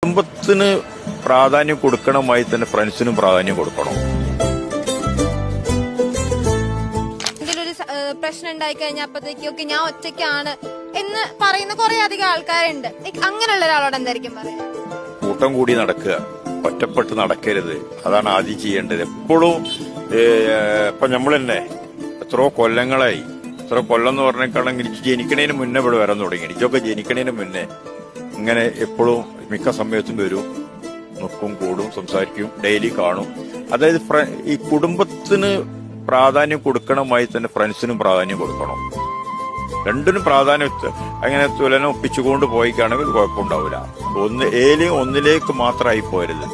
കുടുംബത്തിന് പ്രാധാന്യം കൊടുക്കണമായി തന്നെ ഫ്രണ്ട്സിനും പ്രാധാന്യം കൊടുക്കണം. എന്തെങ്കിലും ഒരു പ്രശ്നം ഉണ്ടായി കഴിഞ്ഞാൽ അപ്പത്തേക്കൊക്കെ ഞാൻ ഒറ്റയ്ക്കാണ് എന്ന് പറയുന്ന കുറെ അധികം ആൾക്കാരുണ്ട്. അങ്ങനെയുള്ള ഒരാളോട് എന്തായിരിക്കും പറയാ? കൂട്ടം കൂടി നടക്കുക, ഒറ്റപ്പെട്ട് നടക്കരുത്. അതാണ് ആദ്യം ചെയ്യേണ്ടത്. എപ്പോഴും ഇപ്പൊ നമ്മൾ തന്നെ എത്രയോ കൊല്ലങ്ങളായി, എത്ര കൊല്ലം എന്ന് പറഞ്ഞേക്കാണെങ്കിൽ ജനിക്കണേന് മുന്നേ ഇവിടെ വരാൻ തുടങ്ങി. ഇതൊക്കെ ജനിക്കണേന് മുന്നേ ഇങ്ങനെ എപ്പോഴും മിക്ക സമയത്തും വരും, നിൽക്കും, കൂടും, സംസാരിക്കും, ഡെയിലി കാണും. അതായത് ഈ കുടുംബത്തിന് പ്രാധാന്യം കൊടുക്കണമായി തന്നെ ഫ്രണ്ട്സിനും പ്രാധാന്യം കൊടുക്കണം. രണ്ടിനും പ്രാധാന്യം അങ്ങനെ തുലനം ഒപ്പിച്ചുകൊണ്ട് പോയിക്കാണെങ്കിൽ കുഴപ്പമുണ്ടാവില്ല. ഒന്നിലേക്ക് മാത്രമായി പോരുത്.